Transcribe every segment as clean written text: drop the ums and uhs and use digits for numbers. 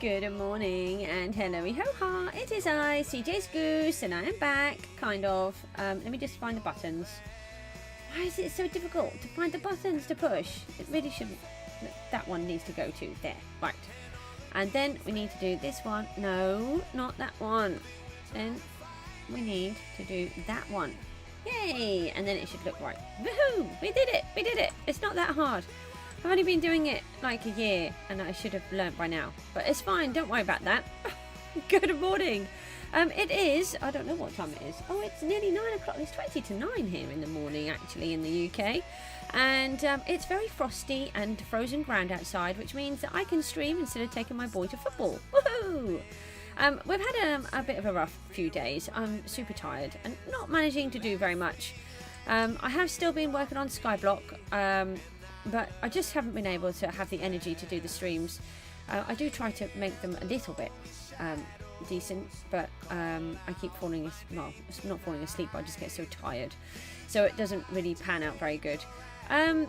Good morning and hello ho-ha. It is I, Cjsgoose, and I am back, kind of. Let me just find the buttons. Why is it so difficult to find the buttons to push? It really shouldn't. That one needs to go to there. Right. And then we need to do this one. No, not that one. Then we need to do that one. Yay! And then it should look right. Woohoo! We did it! We did it! It's not that hard. I've only been doing it like a year and I should have learnt by now. But it's fine, don't worry about that. Good morning. It is, I don't know what time it is. Oh, it's nearly 9 o'clock. It's 20 to 9 here in the morning actually in the UK. And it's very frosty and frozen ground outside, which means that I can stream instead of taking my boy to football. Woohoo! We've had a bit of a rough few days. I'm super tired and not managing to do very much. I have still been working on Skyblock. But I just haven't been able to have the energy to do the streams. I do try to make them a little bit decent, but I keep falling, well, not falling asleep, but I just get so tired. So it doesn't really pan out very good. So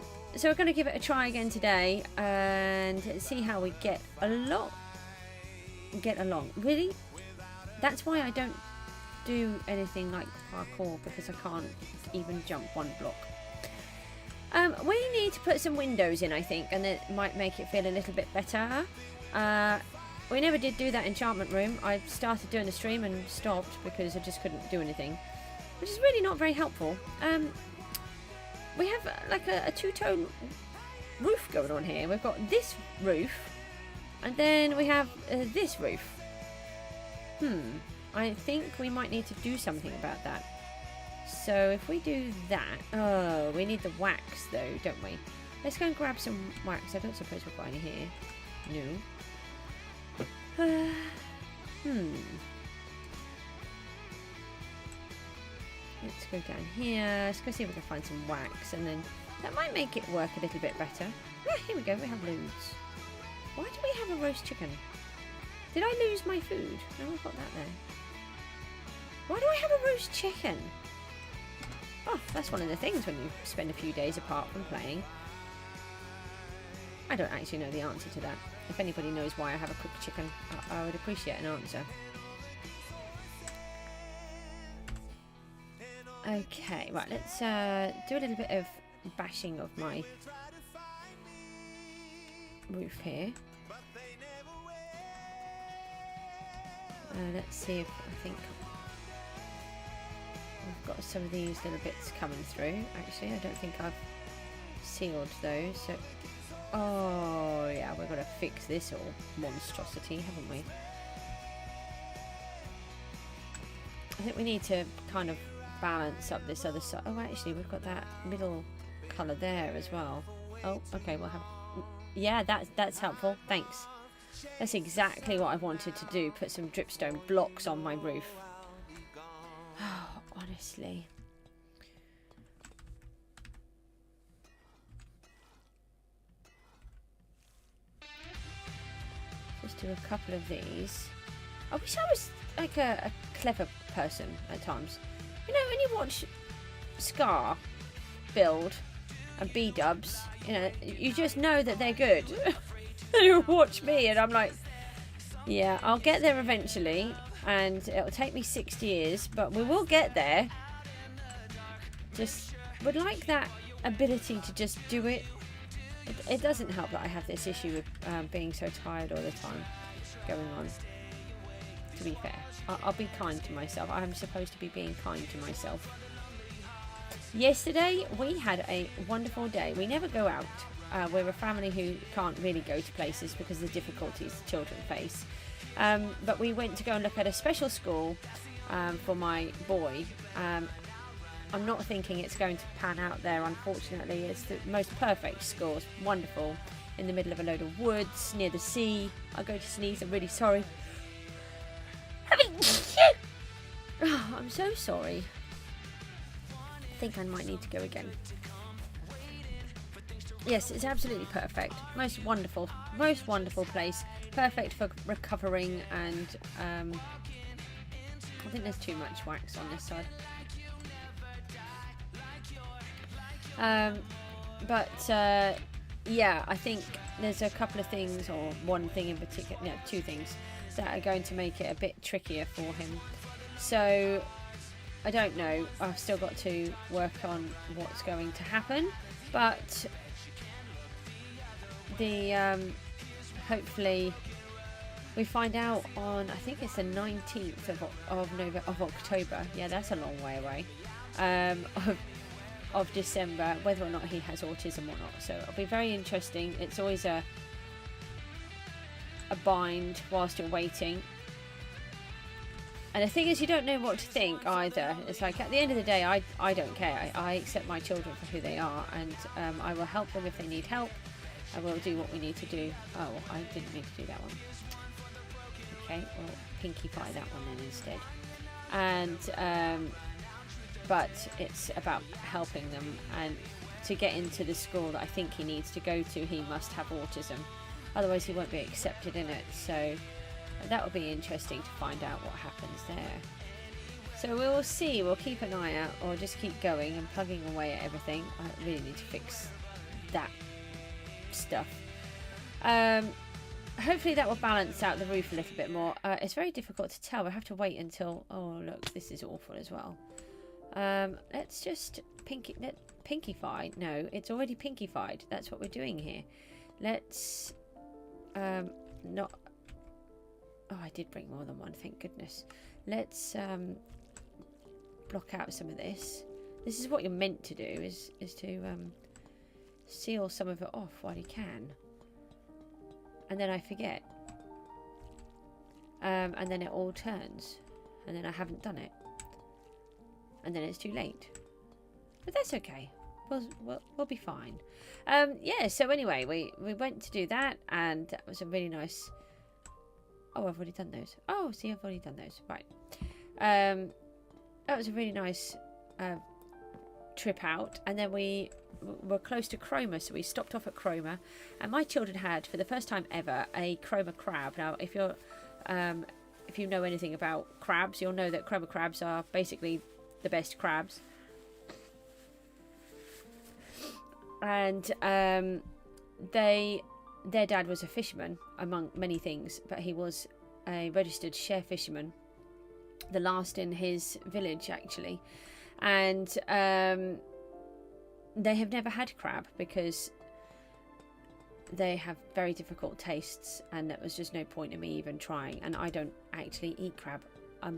we're going to give it a try again today and see how we get along. Really? That's why I don't do anything like parkour, because I can't even jump one block. We need to put some windows in, I think, and it might make it feel a little bit better. We never did do that enchantment room. I started doing the stream and stopped because I just couldn't do anything, which is really not very helpful. We have like a two-tone roof going on here. We've got this roof, and then we have this roof. I think we might need to do something about that. So if we do that, oh, we need the wax though, don't we? Let's go and grab some wax. I don't suppose we've got any here. No. Let's go down here. Let's go see if we can find some wax, and then that might make it work a little bit better. Ah, here we go. We have loads. Why do we have a roast chicken? Did I lose my food? No, I've got that there. Why do I have a roast chicken? Oh, that's one of the things when you spend a few days apart from playing. I don't actually know the answer to that. If anybody knows why I have a cooked chicken, I would appreciate an answer. Okay, right, let's do a little bit of bashing of my roof here. Let's see if I think we've got some of these little bits coming through. Actually, I don't think I've sealed those. So, oh yeah, we've got to fix this all monstrosity, haven't we? I think we need to kind of balance up this other side. Oh, actually, we've got that middle colour there as well. Oh, okay, we'll have. Yeah, that's helpful. Thanks. That's exactly what I wanted to do. Put some dripstone blocks on my roof. Oh, honestly. Just do a couple of these. I wish I was like a clever person at times. You know, when you watch Scar build and B-dubs, you know, you just know that they're good. You watch me and I'm like, yeah, I'll get there eventually, and it'll take me 6 years, but we will get there. Just would like that ability to just do it. It doesn't help that I have this issue with being so tired all the time going on. To be fair, I'll be kind to myself. I'm supposed to be being kind to myself. Yesterday we had a wonderful day. We never go out. We're a family who can't really go to places because of the difficulties children face. But we went to go and look at a special school for my boy. I'm not thinking it's going to pan out there, unfortunately. It's the most perfect school. It's wonderful. In the middle of a load of woods, near the sea. I go to sneeze, I'm really sorry. Oh, I'm so sorry. I think I might need to go again. Yes, it's absolutely perfect. Most wonderful place. Perfect for recovering, and I think there's too much wax on this side. Yeah, I think there's a couple of things, or one thing in particular, no, two things that are going to make it a bit trickier for him. So I don't know. I've still got to work on what's going to happen, but the hopefully we find out on, I think it's the 19th of October. Yeah, that's a long way away. Of December, whether or not he has autism or not. So it'll be very interesting. It's always a bind whilst you're waiting. And the thing is, you don't know what to think either. It's like, at the end of the day, I don't care. I accept my children for who they are, and I will help them if they need help. I will do what we need to do. Oh, I didn't mean to do that one. Okay, well, pinkify that one then instead. And but it's about helping them, and to get into the school that I think he needs to go to, he must have autism. Otherwise he won't be accepted in it. So that will be interesting to find out what happens there. So we will see. We'll keep an eye out, or just keep going and plugging away at everything. I really need to fix that stuff. Hopefully that will balance out the roof a little bit more. It's very difficult to tell. We have to wait until... Oh, look, this is awful as well. Let's just pinkify. No, it's already pinkified. That's what we're doing here. Let's not... Oh, I did bring more than one, thank goodness. Let's block out some of this. This is what you're meant to do, is to seal some of it off while you can. And then I forget. And then it all turns. And then I haven't done it. And then it's too late. But that's okay. We'll be fine. Yeah, so anyway, we went to do that, and that was a really nice... Oh, I've already done those. Oh, see, I've already done those. Right. That was a really nice trip out. And then we were close to Cromer, so we stopped off at Cromer. And my children had, for the first time ever, a Cromer crab. Now, if you know anything about crabs, you'll know that Cromer crabs are basically the best crabs. And their dad was a fisherman, among many things, but he was a registered share fisherman, the last in his village actually. And they have never had crab because they have very difficult tastes, and there was just no point in me even trying. And I don't actually eat crab. I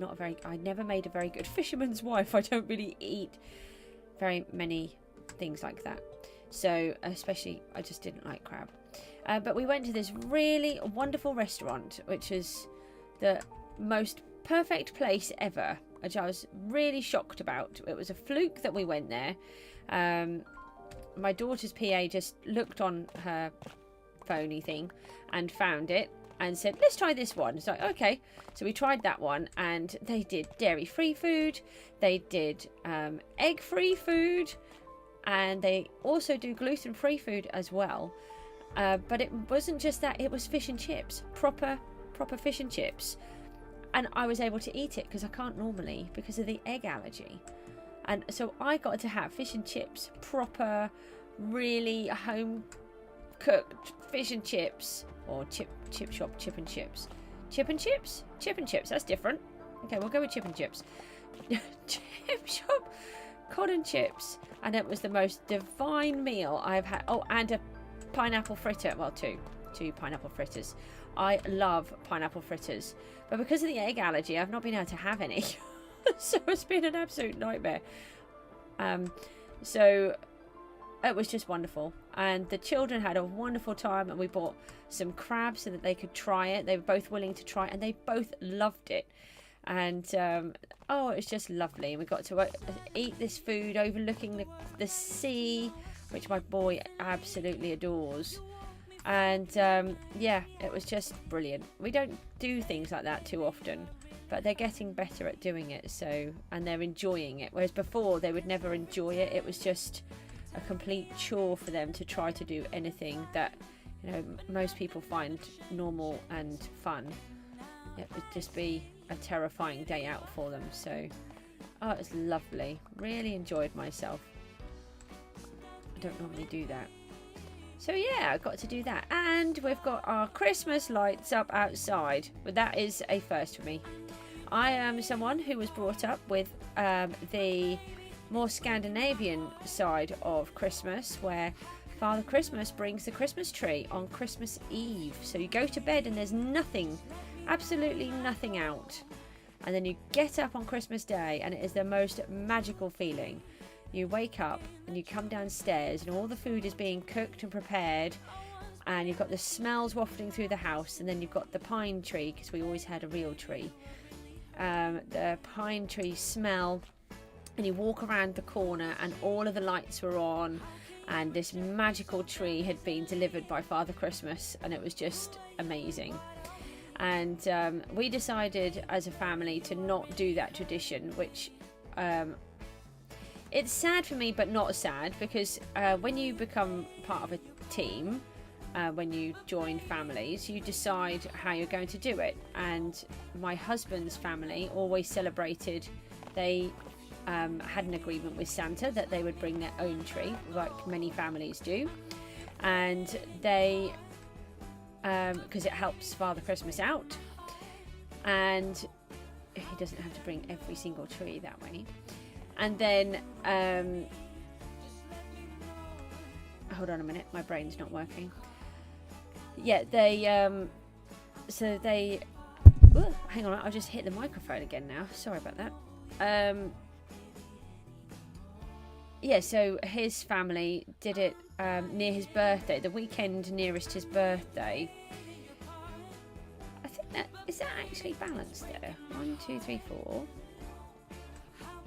never made a very good fisherman's wife. I don't really eat very many things like that. So especially, I just didn't like crab. But we went to this really wonderful restaurant, which is the most perfect place ever, which I was really shocked about. It was a fluke that we went there. My daughter's PA just looked on her phony thing and found it and said, let's try this one. It's like, okay. So we tried that one, and they did dairy-free food. They did egg-free food. And they also do gluten-free food as well. But it wasn't just that, it was fish and chips. Proper fish and chips. And I was able to eat it because I can't normally because of the egg allergy. And so I got to have fish and chips. Proper, really home-cooked fish and chips. Or chip shop chip and chips. Chip and chips? Chip and chips, that's different. Okay, we'll go with chip and chips. Chip shop cod and chips. And it was the most divine meal I've had. Oh, and a pineapple fritter. Well, two pineapple fritters. I love pineapple fritters, but because of the egg allergy, I've not been able to have any. So it's been an absolute nightmare. So it was just wonderful, and the children had a wonderful time, and we bought some crab so that they could try it. They were both willing to try it, and they both loved it. And oh, it was just lovely. We got to eat this food overlooking the sea, which my boy absolutely adores. And yeah, it was just brilliant. We don't do things like that too often, but they're getting better at doing it. So, and they're enjoying it, whereas before they would never enjoy it. It was just a complete chore for them to try to do anything that, you know, most people find normal and fun. It would just be a terrifying day out for them. So, oh, it was lovely. Really enjoyed myself. I don't normally do that. So yeah, I got to do that. And we've got our Christmas lights up outside. But that is a first for me. I am someone who was brought up with the more Scandinavian side of Christmas, where Father Christmas brings the Christmas tree on Christmas Eve. So you go to bed and there's nothing, absolutely nothing out. And then you get up on Christmas Day and it is the most magical feeling. You wake up and you come downstairs and all the food is being cooked and prepared, and you've got the smells wafting through the house, and then you've got the pine tree, because we always had a real tree. The pine tree smell, and you walk around the corner and all of the lights were on, and this magical tree had been delivered by Father Christmas, and it was just amazing. And we decided as a family to not do that tradition, which it's sad for me, but not sad, because when you become part of a team, when you join families, you decide how you're going to do it. And my husband's family always celebrated. They had an agreement with Santa that they would bring their own tree, like many families do. And they, because it helps Father Christmas out, and he doesn't have to bring every single tree that way. And then, hold on a minute, my brain's not working. Yeah, they, so they, ooh, hang on, I'll just hit the microphone again now. Sorry about that. Yeah, so his family did it near his birthday, the weekend nearest his birthday. I think that, is that actually balanced there? 1, 2, 3, 4.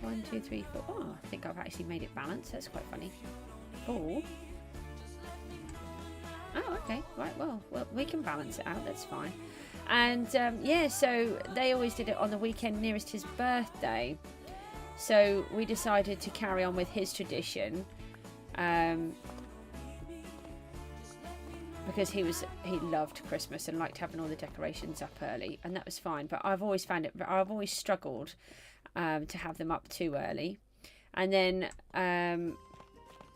1, 2, 3, 4. Oh, I think I've actually made it balanced. That's quite funny. 4. Oh, okay. Right, well, we can balance it out. That's fine. And, yeah, so they always did it on the weekend nearest his birthday. So we decided to carry on with his tradition. Because he loved Christmas and liked having all the decorations up early. And that was fine. But I've always struggled to have them up too early. And then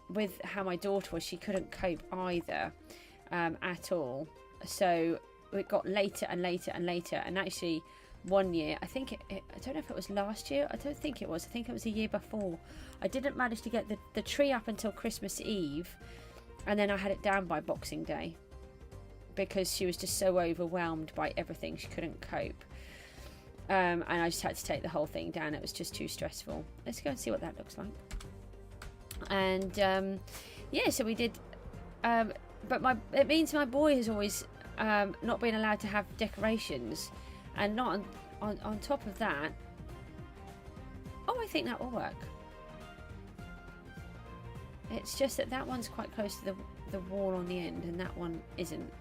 with how my daughter was, she couldn't cope either at all. So it got later and later and later. And actually one year, I don't know if it was last year. I don't think it was. I think it was the year before. I didn't manage to get the tree up until Christmas Eve. And then I had it down by Boxing Day. Because she was just so overwhelmed by everything. She couldn't cope. And I just had to take the whole thing down. It was just too stressful. Let's go and see what that looks like. And yeah, so we did. But it means my boy has always not been allowed to have decorations, and not on top of that. Oh, I think that will work. It's just that one's quite close to the wall on the end, and that one isn't.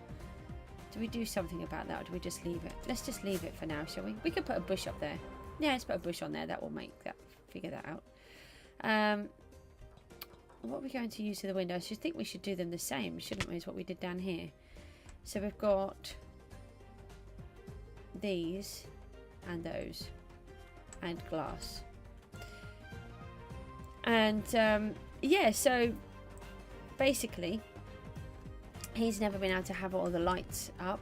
Do we do something about that, or do we just leave it? Let's just leave it for now, shall we? We could put a bush up there. Yeah, let's put a bush on there. That will figure that out. What are we going to use for the windows? I think we should do them the same, shouldn't we, as what we did down here. So we've got these and those and glass. And yeah, so basically he's never been able to have all the lights up,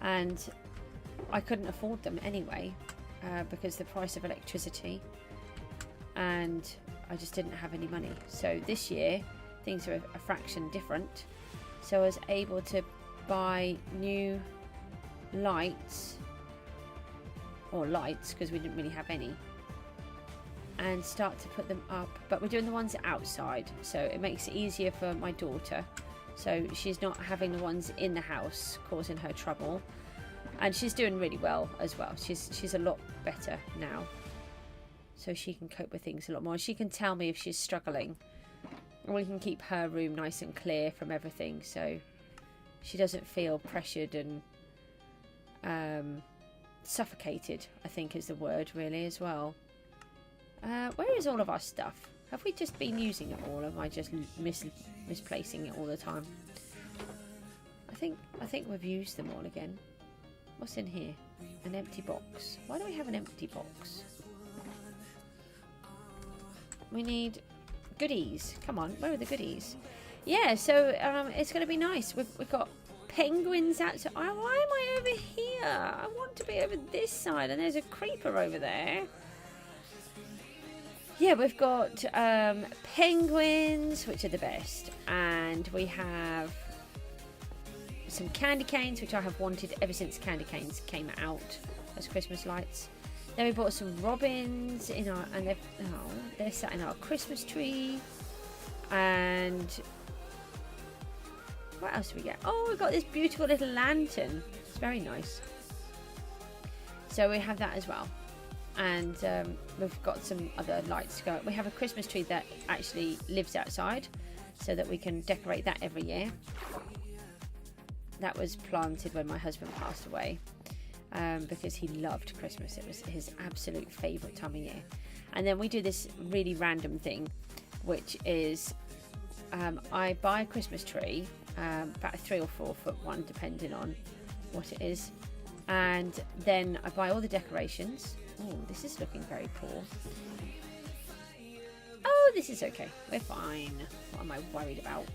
and I couldn't afford them anyway because the price of electricity, and I just didn't have any money. So this year things are a fraction different, so I was able to buy new lights, because we didn't really have any, and start to put them up. But we're doing the ones outside, so it makes it easier for my daughter, so she's not having the ones in the house causing her trouble. And she's doing really well as well. She's a lot better now, so she can cope with things a lot more. She can tell me if she's struggling, and we can keep her room nice and clear from everything, so she doesn't feel pressured and suffocated, I think is the word, really, as well. Where is all of our stuff? Have we just been using it all? Am I just misplacing it all the time? I think we've used them all again. What's in here? An empty box. Why do we have an empty box? We need goodies. Come on, where are the goodies? yeah, so it's going to be nice. We've got penguins out. So why am I over here? I want to be over this side, and there's a creeper over there. Yeah, we've got penguins, which are the best, and we have some candy canes, which I have wanted ever since candy canes came out as Christmas lights. Then we bought some robins and they're sat in our Christmas tree. And what else do we get? Oh, we've got this beautiful little lantern. It's very nice. So we have that as well. And we've got some other lights to go. We have a Christmas tree that actually lives outside, so that we can decorate that every year. That was planted when my husband passed away, because he loved Christmas. It was his absolute favourite time of year. And then we do this really random thing, which is I buy a Christmas tree, about a 3 or 4 foot one, depending on what it is. And then I buy all the decorations. Oh, this is looking very poor. Oh, this is okay. We're fine. What am I worried about?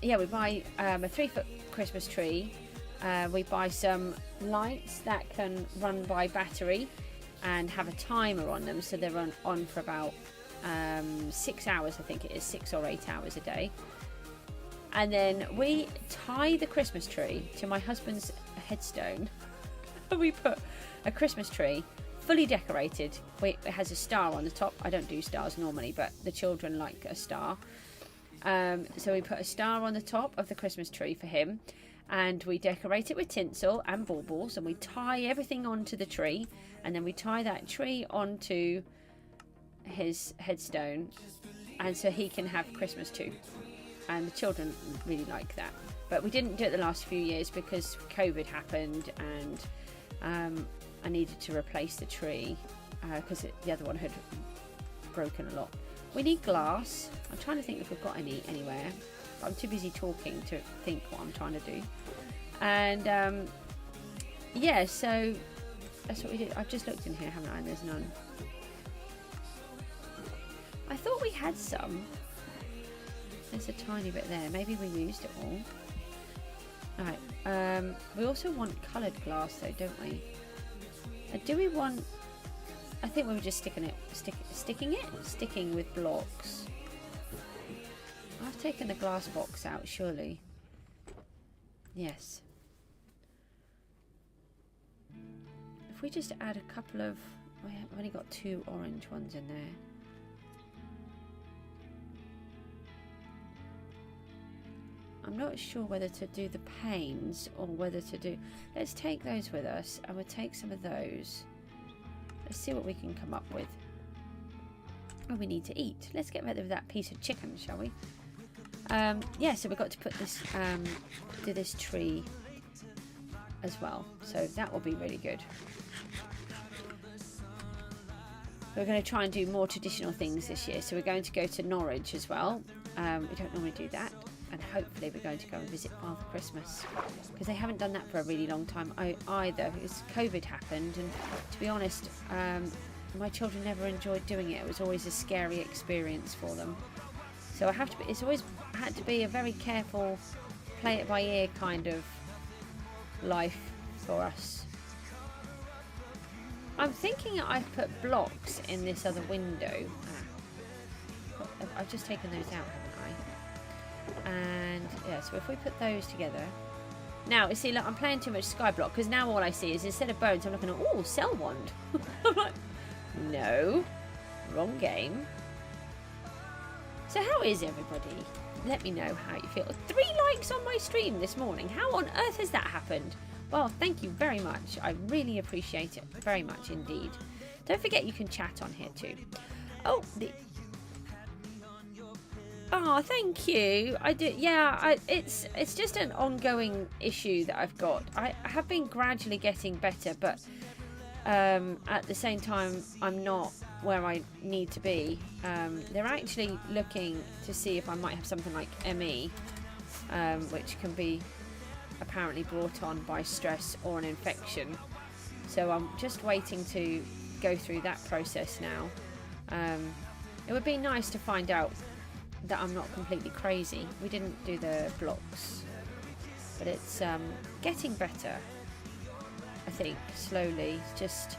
Yeah, we buy a 3 foot Christmas tree. We buy some lights that can run by battery and have a timer on them, so they're on for about 6 hours, I think it is, 6 or 8 hours a day. And then we tie the Christmas tree to my husband's headstone. We put a Christmas tree fully decorated. It has a star on the top. I don't do stars normally, but the children like a star. So we put a star on the top of the Christmas tree for him, and we decorate it with tinsel and baubles, and we tie everything onto the tree, and then we tie that tree onto his headstone, and so he can have Christmas too. And the children really like that. But we didn't do it the last few years because COVID happened, and I needed to replace the tree because the other one had broken a lot. We need glass. I'm trying to think if we've got any anywhere, but I'm too busy talking to think what I'm trying to do. And yeah, so that's what we did. I've just looked in here, haven't I? And there's none. I thought we had some. There's a tiny bit there. Maybe we used it all. Alright, we also want coloured glass though, don't we? Do we want... I think we were just sticking with blocks. I've taken the glass box out, surely. Yes. If we just add a couple of... I've only got 2 orange ones in there. I'm not sure whether to do the panes or whether to do... Let's take those with us, and we'll take some of those. Let's see what we can come up with. Oh, we need to eat. Let's get rid of that piece of chicken, shall we? Yeah, so we've got to put this, do this tree as well. So that will be really good. We're going to try and do more traditional things this year. So we're going to go to Norwich as well. We don't normally do that. And hopefully we're going to go and visit Father Christmas, because they haven't done that for a really long time either, because COVID happened, and to be honest, my children never enjoyed doing it. It was always a scary experience for them. So it's always had to be a very careful, play it by ear kind of life for us. I'm thinking I've put blocks in this other window. I've just taken those out, haven't I? And yeah, so if we put those together now, you see, look, I'm playing too much Skyblock, because now all I see is, instead of bones, I'm looking at, oh, cell wand. I'm like, no, wrong game. So how is everybody? Let me know how you feel. 3 likes on my stream this morning. How on earth has that happened? Well, thank you very much. I really appreciate it very much indeed. Don't forget you can chat on here too. Oh, oh, thank you. I do. Yeah, it's just an ongoing issue that I've got. I have been gradually getting better, but at the same time, I'm not where I need to be. They're actually looking to see if I might have something like ME, which can be apparently brought on by stress or an infection. So I'm just waiting to go through that process now. It would be nice to find out that I'm not completely crazy. We didn't do the blocks, but it's getting better, I think, slowly. Just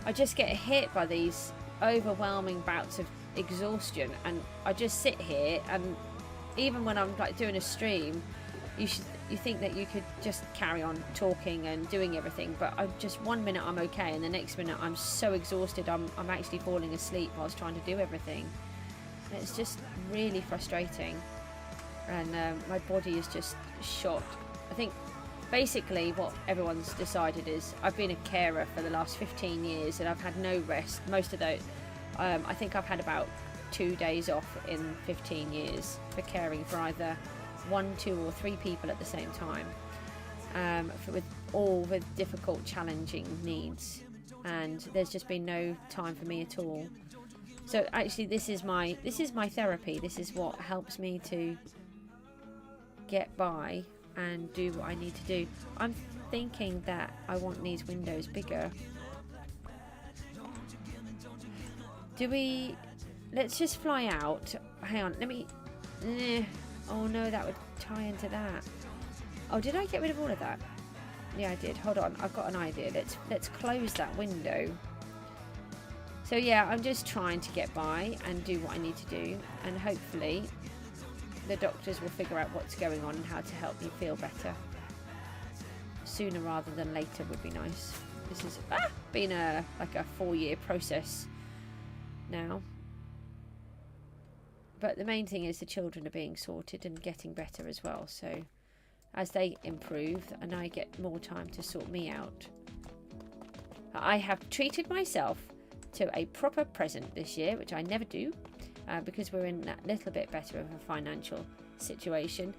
I just get hit by these overwhelming bouts of exhaustion, and I just sit here, and even when I'm like doing a stream, you think that you could just carry on talking and doing everything, but I just, one minute I'm okay and the next minute I'm so exhausted I'm actually falling asleep whilst trying to do everything. And it's just really frustrating, and my body is just shot. I think basically what everyone's decided is I've been a carer for the last 15 years and I've had no rest. Most of those, I think I've had about 2 days off in 15 years for caring for either 1, 2 or 3 people at the same time, with difficult, challenging needs, and there's just been no time for me at all. So actually this is my therapy. This is what helps me to get by and do what I need to do. I'm thinking that I want these windows bigger. Let's just fly out. Hang on, let me... Oh no, that would tie into that. Oh, did I get rid of all of that? Yeah, I did. Hold on, I've got an idea. Let's close that window. So yeah, I'm just trying to get by and do what I need to do, and hopefully the doctors will figure out what's going on and how to help me feel better. Sooner rather than later would be nice. This has been like a 4-year process now. But the main thing is the children are being sorted and getting better as well. So as they improve and I get more time to sort me out. I have treated myself to a proper present this year, which I never do, because we're in that little bit better of a financial situation.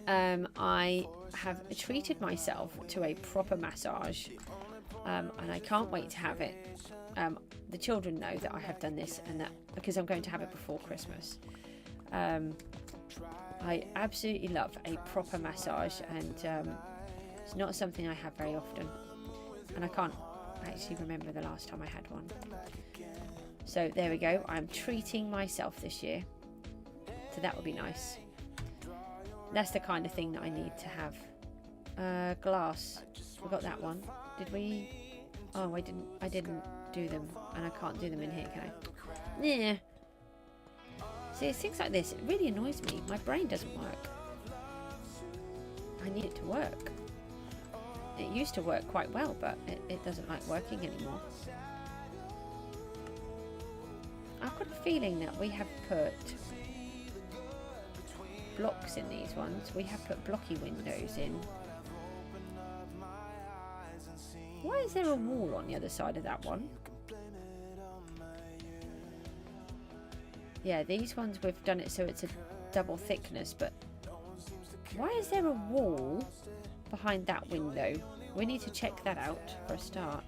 I have treated myself to a proper massage, and I can't wait to have it. The children know that I have done this, and that because I'm going to have it before Christmas. I absolutely love a proper massage, and it's not something I have very often, and I can't actually remember the last time I had one. So there we go. I'm treating myself this year, so that would be nice. That's the kind of thing that I need to have. Glass, we got that one. Did we? Oh, I didn't do them, and I can't do them in here, can I? Yeah. See, it's things like this, it really annoys me. My brain doesn't work. I need it to work. It used to work quite well, but it doesn't like working anymore. I've got a feeling that we have put blocks in these ones. We have put blocky windows in. Why is there a wall on the other side of that one? Yeah, these ones we've done it so it's a double thickness, but why is there a wall behind that window? We need to check that out for a start.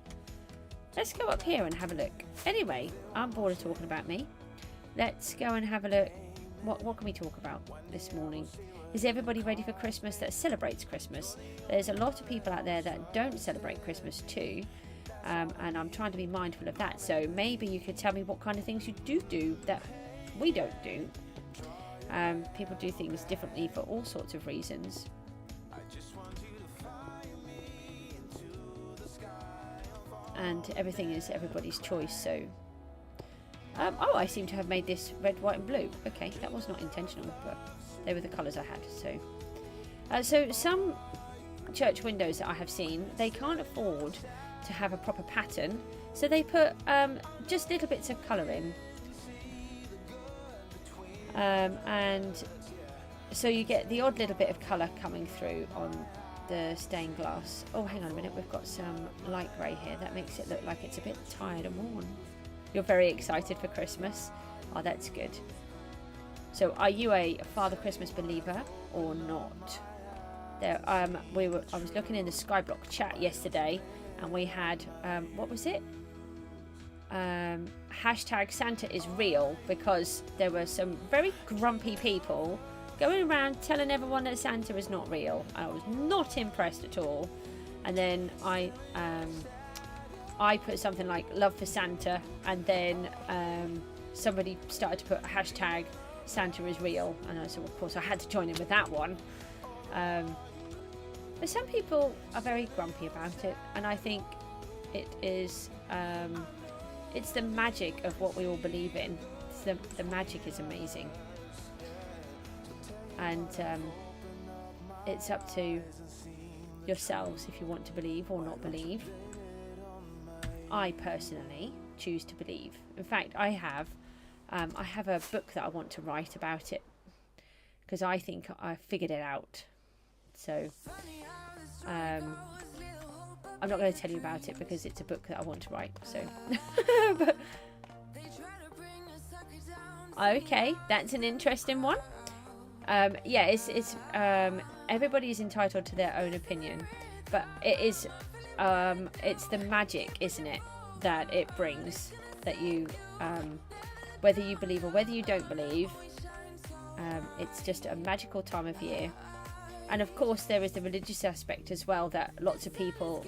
Let's go up here and have a look. Anyway, I'm bored of talking about me. Let's go and have a look. What can we talk about this morning? Is everybody ready for Christmas that celebrates Christmas? There's a lot of people out there that don't celebrate Christmas too, and I'm trying to be mindful of that. So maybe you could tell me what kind of things you do that we don't do. People do things differently for all sorts of reasons. And everything is everybody's choice. So oh, I seem to have made this red, white and blue. Okay, that was not intentional, but they were the colours I had. So some church windows that I have seen, they can't afford to have a proper pattern, so they put just little bits of colour in, and so you get the odd little bit of colour coming through on the stained glass. Oh, hang on a minute, we've got some light grey here. That makes it look like it's a bit tired and worn. You're very excited for Christmas. Oh, that's good. So are you a Father Christmas believer or not? There, I was looking in the Skyblock chat yesterday, and we had what was it? Hashtag Santa is real, because there were some very grumpy people going around telling everyone that Santa is not real. I was not impressed at all. And then I put something like love for Santa, and then somebody started to put hashtag Santa is real, and so of course I had to join in with that one. But some people are very grumpy about it, and I think it is it's the magic of what we all believe in. The magic is amazing, and it's up to yourselves if you want to believe or not believe. I personally choose to believe. In fact, I have a book that I want to write about it, because I think I figured it out. So I'm not going to tell you about it because it's a book that I want to write. So but, okay, that's an interesting one. Yeah, it's everybody's entitled to their own opinion, but it is it's the magic, isn't it, that it brings, that you whether you believe or whether you don't believe, it's just a magical time of year. And of course there is the religious aspect as well that lots of people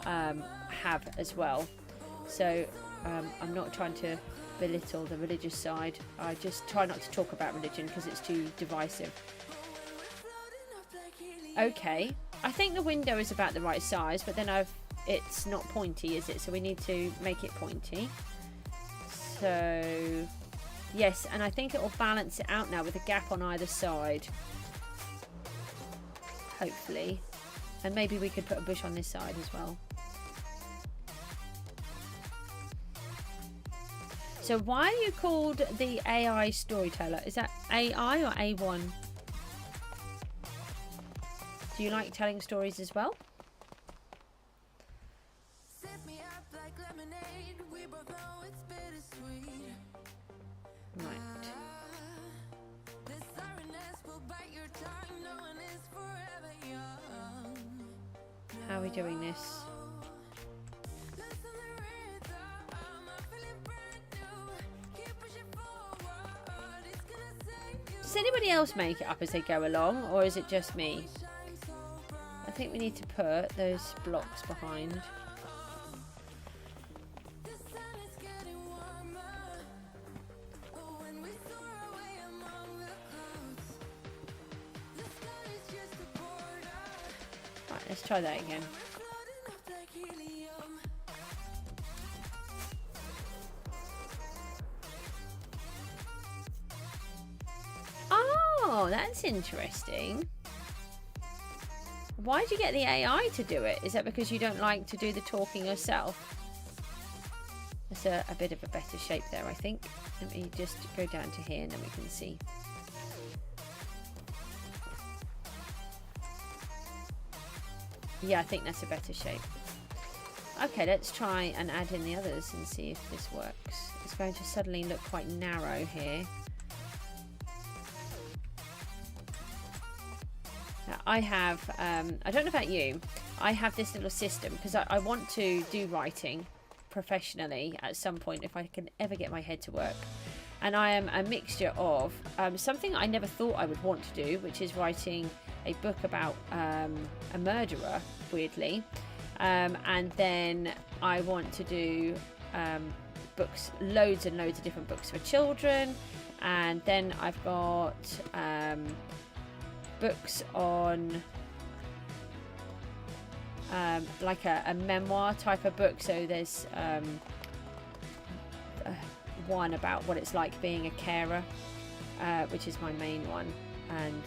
have as well. So I'm not trying to belittle the religious side. I just try not to talk about religion because it's too divisive. Okay, I think the window is about the right size, but then it's not pointy, is it? So we need to make it pointy. So yes, and I think it will balance it out now with a gap on either side, hopefully. And maybe we could put a bush on this side as well. So why are you called the AI storyteller? Is that AI or A1? Do you like telling stories as well? Right. How are we doing this? Does anybody else make it up as they go along, or is it just me? I think we need to put those blocks behind. Right, let's try that again. Oh, that's interesting. Why did you get the AI to do it? Is that because you don't like to do the talking yourself? That's a bit of a better shape there, I think. Let me just go down to here and then we can see. Yeah, I think that's a better shape. Okay, let's try and add in the others and see if this works. It's going to suddenly look quite narrow here. Now, I have, I don't know about you, I have this little system because I want to do writing professionally at some point if I can ever get my head to work. And I am a mixture of something I never thought I would want to do, which is writing a book about a murderer, weirdly. And then I want to do books, loads and loads of different books for children. And then I've got books on like a memoir type of book. So there's one about what it's like being a carer, which is my main one, and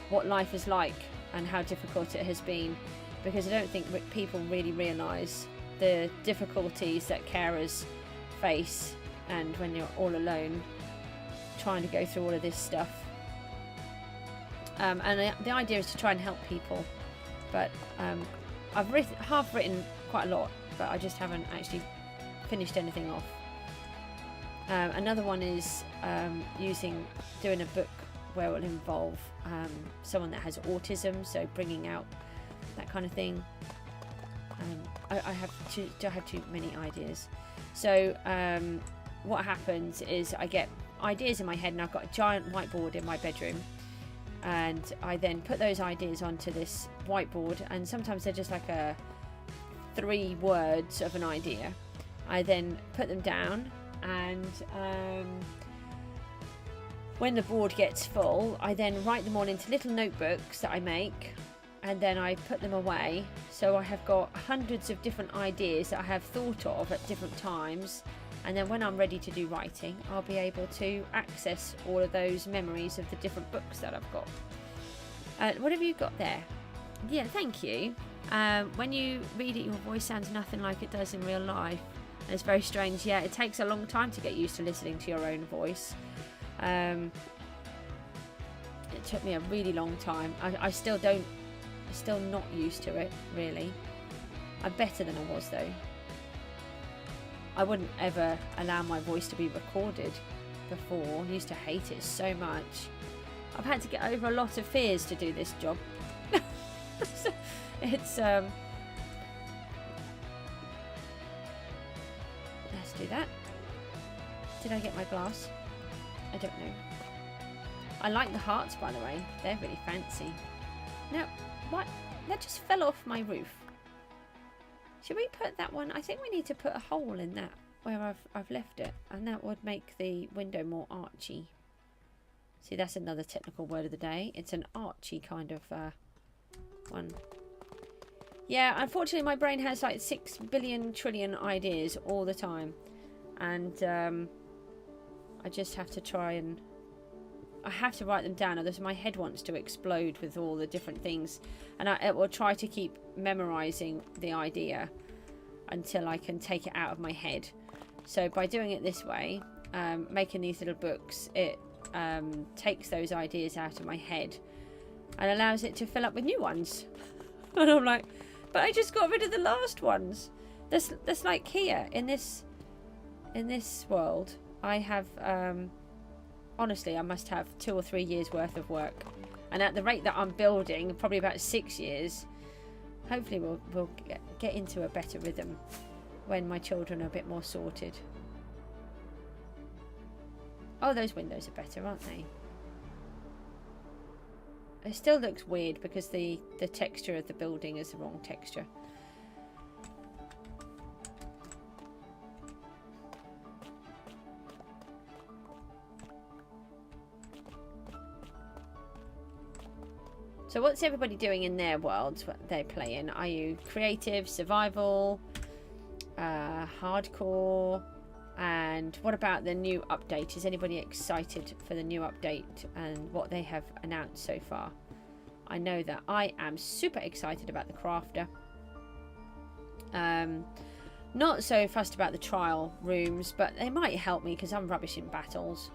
what life is like and how difficult it has been, because I don't think people really realise the difficulties that carers face, and when you're all alone trying to go through all of this stuff. And the idea is to try and help people, but I've half written quite a lot, but I just haven't actually finished anything off. Another one is doing a book where it will involve someone that has autism, so bringing out that kind of thing. I have too many ideas. So what happens is I get ideas in my head, and I've got a giant whiteboard in my bedroom, and I then put those ideas onto this whiteboard, and sometimes they're just like 3 words of an idea. I then put them down and when the board gets full, I then write them all into little notebooks that I make, and then I put them away. So I have got hundreds of different ideas that I have thought of at different times, and then when I'm ready to do writing, I'll be able to access all of those memories of the different books that I've got. What have you got there? Yeah, thank you. When you read it, your voice sounds nothing like it does in real life. And it's very strange. Yeah, it takes a long time to get used to listening to your own voice. It took me a really long time. I'm still not used to it, really. I'm better than I was, though. I wouldn't ever allow my voice to be recorded before. I used to hate it so much. I've had to get over a lot of fears to do this job. So it's let's do that. Did I get my glass? I don't know. I like the hearts, by the way. They're really fancy. Now, what? That just fell off my roof. Should we put that one? I think we need to put a hole in that where I've left it, and that would make the window more archy. See, that's another technical word of the day. It's an archy kind of one. Yeah, unfortunately my brain has like 6 billion trillion ideas all the time, and I just have to try and I have to write them down, otherwise my head wants to explode with all the different things, and I will try to keep memorizing the idea until I can take it out of my head. So by doing it this way, making these little books, it takes those ideas out of my head and allows it to fill up with new ones. And I'm like, but I just got rid of the last ones. That's like here in this world, I have honestly, I must have 2 or 3 years worth of work, and at the rate that I'm building, probably about 6 years. Hopefully we'll get into a better rhythm when my children are a bit more sorted. Oh, those windows are better, aren't they? It still looks weird because the texture of the building is the wrong texture. So what's everybody doing in their worlds, what they're playing? Are you creative, survival, hardcore? And what about the new update? Is anybody excited for the new update and what they have announced so far? I know that I am super excited about the crafter. Not so fussed about the trial rooms, but they might help me because I'm rubbish in battles.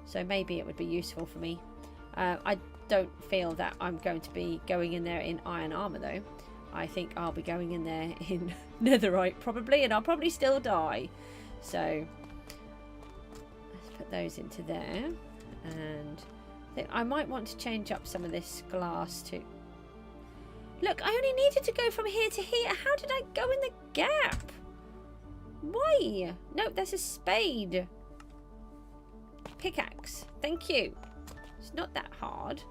So maybe it would be useful for me. I don't feel that I'm going to be going in there in iron armor though. I think I'll be going in there in netherite probably, and I'll probably still die. So let's put those into there, and I think I might want to change up some of this glass too. Look, I only needed to go from here to here. How did I go in the gap? Why? No, that's a spade. Pickaxe. Thank you. It's not that hard.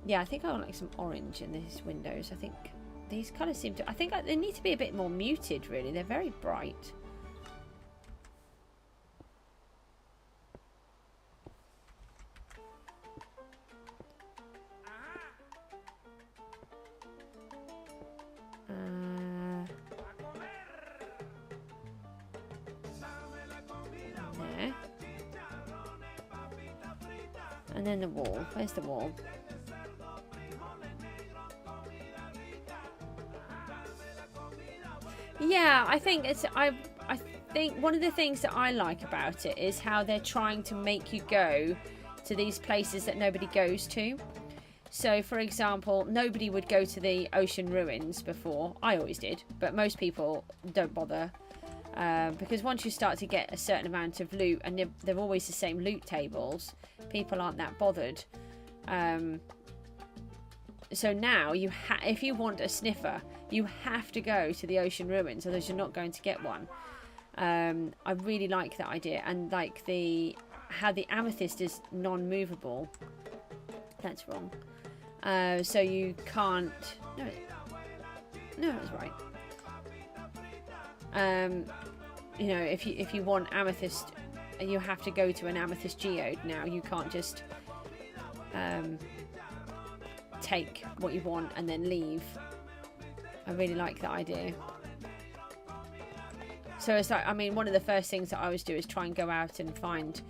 Yeah, I think I want like some orange in these windows. I think these colours seem to... I think they need to be a bit more muted, really. They're very bright. There. And then the wall. Where's the wall? Yeah, I think it's... I think one of the things that I like about it is how they're trying to make you go to these places that nobody goes to. So, for example, nobody would go to the ocean ruins before. I always did, but most people don't bother. Because once you start to get a certain amount of loot, and they're always the same loot tables, people aren't that bothered. So now, if you want a sniffer, you have to go to the ocean ruins, otherwise you're not going to get one. I really like that idea, and like how the amethyst is non-movable. That's wrong. So you can't... No, that's right. you know, if you want amethyst, you have to go to an amethyst geode now. You can't just take what you want and then leave. I really like that idea. So it's like, I mean, one of the first things that I always do is try and go out and find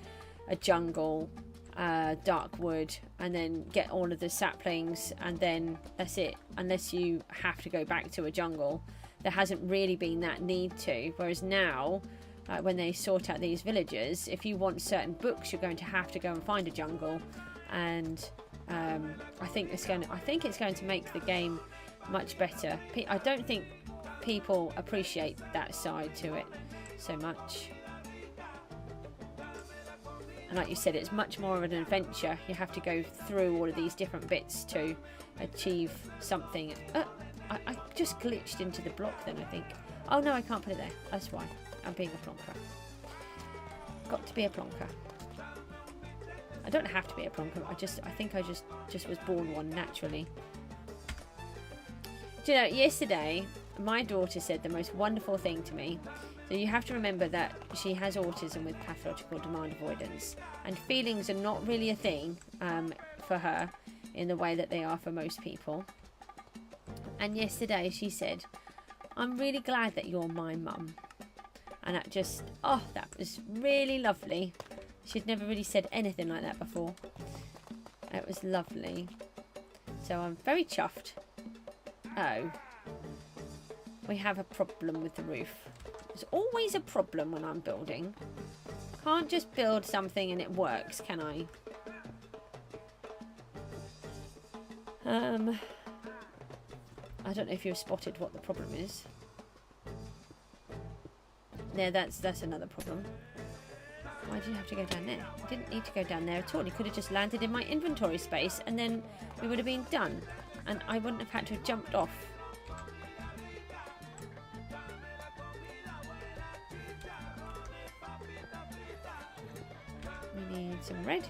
a jungle, dark wood, and then get all of the saplings, and then that's it. Unless you have to go back to a jungle, there hasn't really been that need to. Whereas now, when they sort out these villages, if you want certain books, you're going to have to go and find a jungle, and I think it's going to make the game much better. I don't think people appreciate that side to it so much. And like you said, it's much more of an adventure. You have to go through all of these different bits to achieve something. I just glitched into the block then, I think. Oh no, I can't put it there. That's why. I'm being a plonker. Got to be a plonker. I don't have to be a plonker. I think I just was born one naturally. Do you know, yesterday my daughter said the most wonderful thing to me. So you have to remember that she has autism with pathological demand avoidance, and feelings are not really a thing for her in the way that they are for most people. And yesterday she said, "I'm really glad that you're my mum." And that just, oh, that was really lovely. She'd never really said anything like that before. It was lovely. So I'm very chuffed. Oh, we have a problem with the roof. There's always a problem when I'm building. Can't just build something and it works, can I? I don't know if you've spotted what the problem is. Yeah, that's another problem. Why did you have to go down there? You didn't need to go down there at all. You could have just landed in my inventory space and then we would have been done. And I wouldn't have had to have jumped off. We need some red.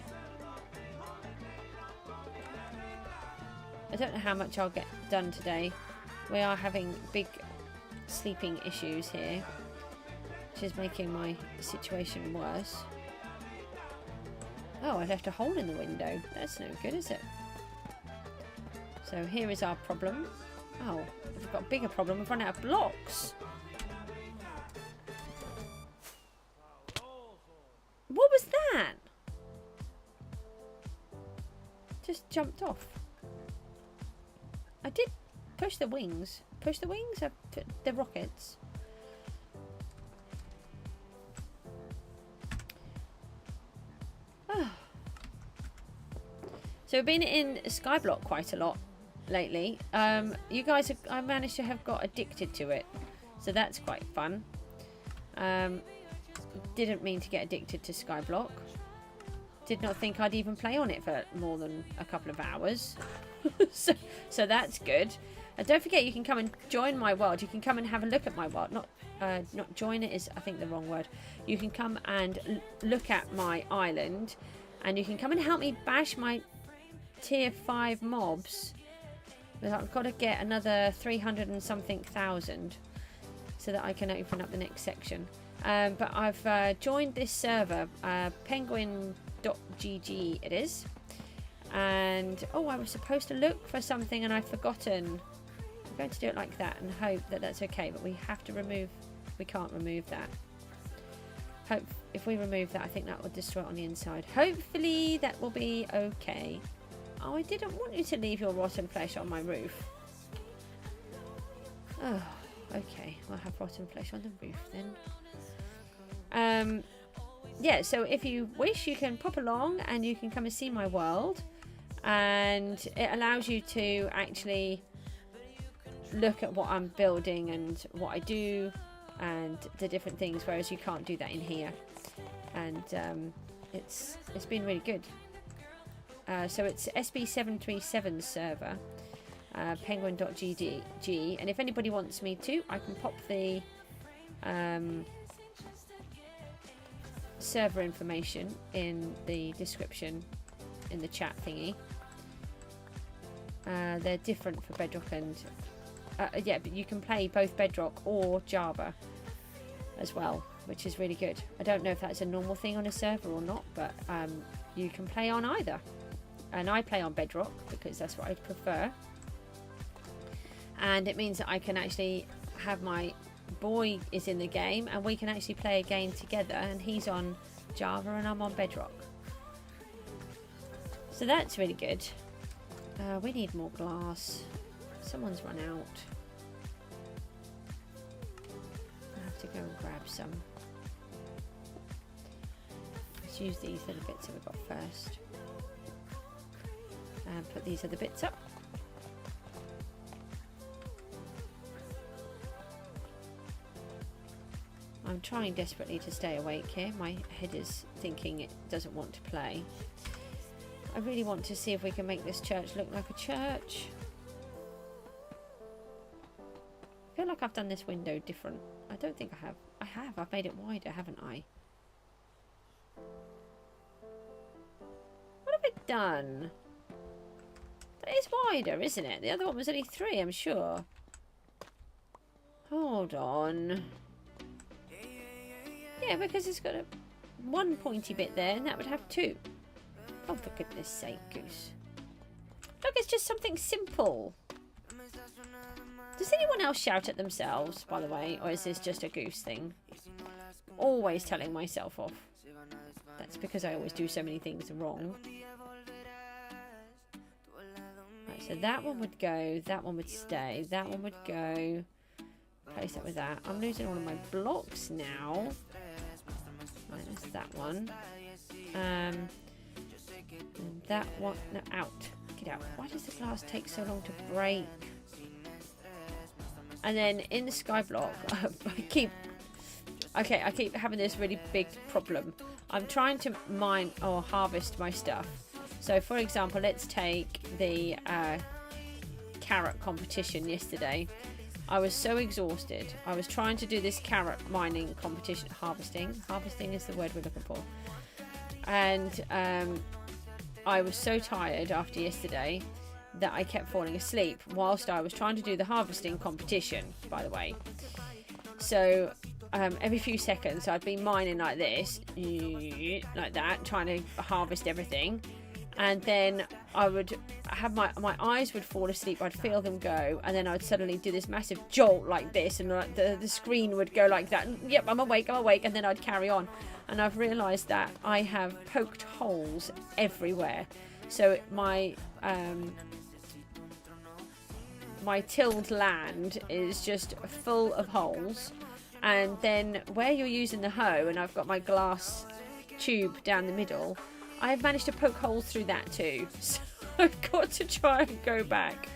I don't know how much I'll get done today. We are having big sleeping issues here, which is making my situation worse. Oh, I left a hole in the window. That's no good, is it? So here is our problem. Oh, we've got a bigger problem. We've run out of blocks. What was that? Just jumped off. I did push the wings. Push the wings? I put the rockets. Oh. So we've been in Skyblock quite a lot lately. You guys have, I managed to have got addicted to it, so that's quite fun. Didn't mean to get addicted to Skyblock. Did not think I'd even play on it for more than a couple of hours. so that's good. And don't forget, you can come and join my world. You can come and have a look at my world. Not join it is, I think, the wrong word. You can come and look at my island, and you can come and help me bash my tier 5 mobs. But I've got to get another 300 and something thousand so that I can open up the next section. But I've joined this server, penguin.gg it is. And oh, I was supposed to look for something and I've forgotten. I'm going to do it like that and hope that that's okay, but we have to remove, we can't remove that. Hope if we remove that, I think that will destroy it on the inside. Hopefully that will be okay. Oh, I didn't want you to leave your rotten flesh on my roof. Oh, okay, we'll have rotten flesh on the roof then. Yeah, so if you wish, you can pop along and you can come and see my world, and it allows you to actually look at what I'm building and what I do and the different things, whereas you can't do that in here. And it's been really good. So it's SB737 server, penguin.gg, and if anybody wants me to, I can pop the server information in the description in the chat thingy. They're different for Bedrock and yeah, but you can play both Bedrock or Java as well. which is really good. I don't know if that's a normal thing on a server or not, but you can play on either. And I play on Bedrock because that's what I prefer. And it means that I can actually have my boy is in the game and we can actually play a game together, and he's on Java and I'm on Bedrock. So that's really good. We need more glass. Someone's run out. I have to go and grab some. Let's use these little bits that we've got first. And put these other bits up. I'm trying desperately to stay awake here. My head is thinking it doesn't want to play. I really want to see if we can make this church look like a church. I feel like I've done this window different. I don't think I have. I have. I've made it wider, haven't I? What have I done? That is wider, isn't it? The other one was only 3, I'm sure. Hold on. Yeah, because it's got one pointy bit there, and that would have 2. Oh, for goodness sake, Goose. Look, it's just something simple. Does anyone else shout at themselves, by the way, or is this just a Goose thing? Always telling myself off. That's because I always do so many things wrong. Right, so that one would go, that one would stay, that one would go. Place that with that. I'm losing all of my blocks now. Right, that's that one. And that one. No, out. Get out. Why does the glass take so long to break? And then in the sky block, I keep having this really big problem. I'm trying to mine or harvest my stuff. So, for example, let's take the carrot competition yesterday. I was so exhausted. I was trying to do this carrot mining competition. Harvesting is the word we're looking for. And I was so tired after yesterday that I kept falling asleep whilst I was trying to do the harvesting competition, by the way. So every few seconds I'd be mining like this, like that, trying to harvest everything. And then I would have my eyes would fall asleep, I'd feel them go, and then I'd suddenly do this massive jolt like this, and the screen would go like that, and, yep, I'm awake, and then I'd carry on. And I've realised that I have poked holes everywhere. So my tilled land is just full of holes, and then where you're using the hoe, and I've got my glass tube down the middle, I've managed to poke holes through that too. So I've got to try and go back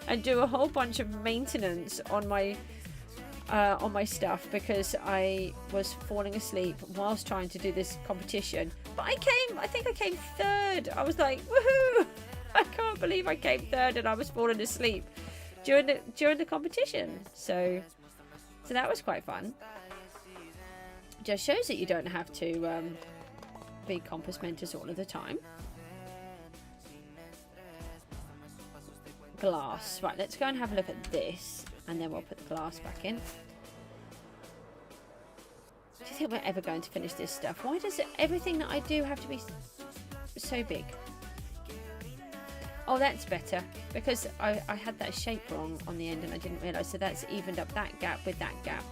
and do a whole bunch of maintenance on my stuff because I was falling asleep whilst trying to do this competition. But I think I came 3rd. I was like, woohoo! I can't believe I came 3rd and I was falling asleep during the competition. So that was quite fun. Just shows that you don't have to be compass mentors all of the time. Glass. Right, let's go and have a look at this, and then we'll put the glass back in. Do you think we're ever going to finish this stuff? Why does everything that I do have to be so big? Oh, that's better, because I had that shape wrong on the end and I didn't realise, so that's evened up that gap with that gap.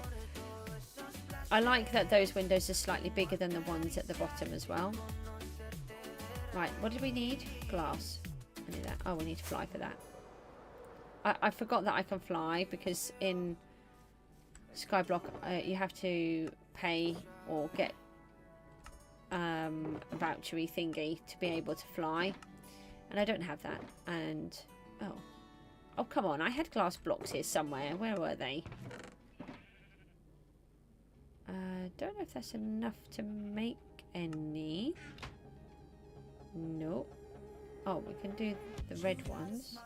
I like that those windows are slightly bigger than the ones at the bottom as well. Right, what do we need? Glass. I need that. Oh, we need to fly for that. I forgot that I can fly, because in Skyblock you have to pay or get a vouchery thingy to be able to fly, and I don't have that. And oh come on, I had glass blocks here somewhere. Where were they? Don't know if that's enough to make any. Nope. Oh, we can do the red ones.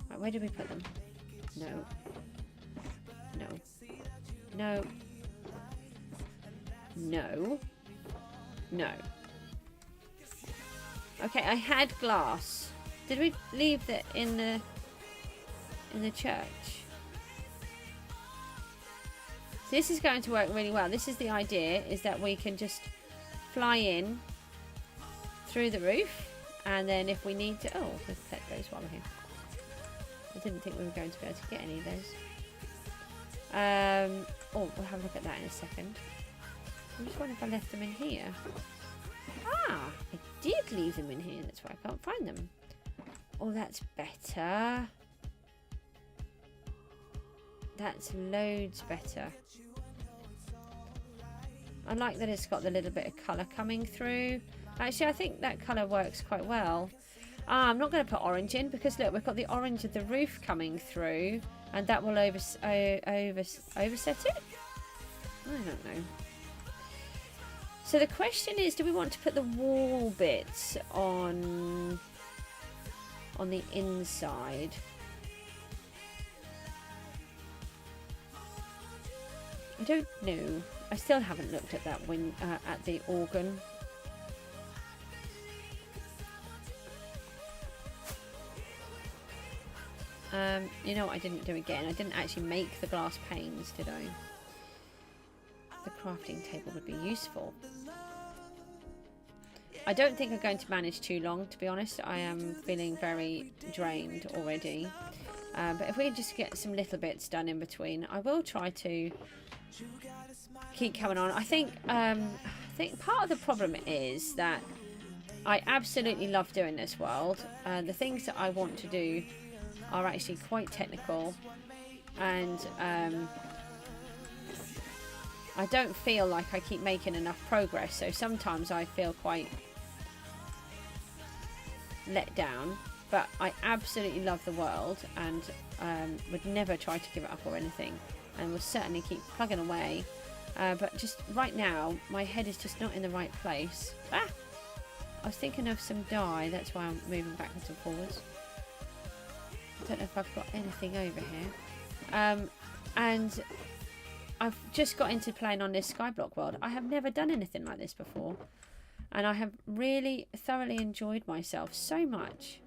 Right, where do we put them? No. No. No. No. No. Okay, I had glass. Did we leave that in the church? So this is going to work really well. This is the idea, is that we can just fly in through the roof, and then if we need to... Oh, let's collect those while we're here. I didn't think we were going to be able to get any of those. Oh, we'll have a look at that in a second. I'm just wondering if I left them in here. Ah, I did leave them in here. That's why I can't find them. Oh, that's better. That's loads better. I like that it's got the little bit of colour coming through. Actually, I think that colour works quite well. I'm not going to put orange in because look, we've got the orange of the roof coming through, and that will overset it? I don't know. So the question is, do we want to put the wall bits on the inside? I don't know. I still haven't looked at that at the organ. You know what I didn't do again? I didn't actually make the glass panes, did I? The crafting table would be useful. I don't think I'm going to manage too long, to be honest. I am feeling very drained already. But if we can just get some little bits done in between, I will try to keep coming on. I think part of the problem is that I absolutely love doing this world. The things that I want to do are actually quite technical, and I don't feel like I keep making enough progress, so sometimes I feel quite let down. But I absolutely love the world, and would never try to give it up or anything, and will certainly keep plugging away. But just right now, my head is just not in the right place. Ah! I was thinking of some dye, that's why I'm moving backwards and forwards. I don't know if I've got anything over here. And I've just got into playing on this Skyblock world. I have never done anything like this before, and I have really thoroughly enjoyed myself so much.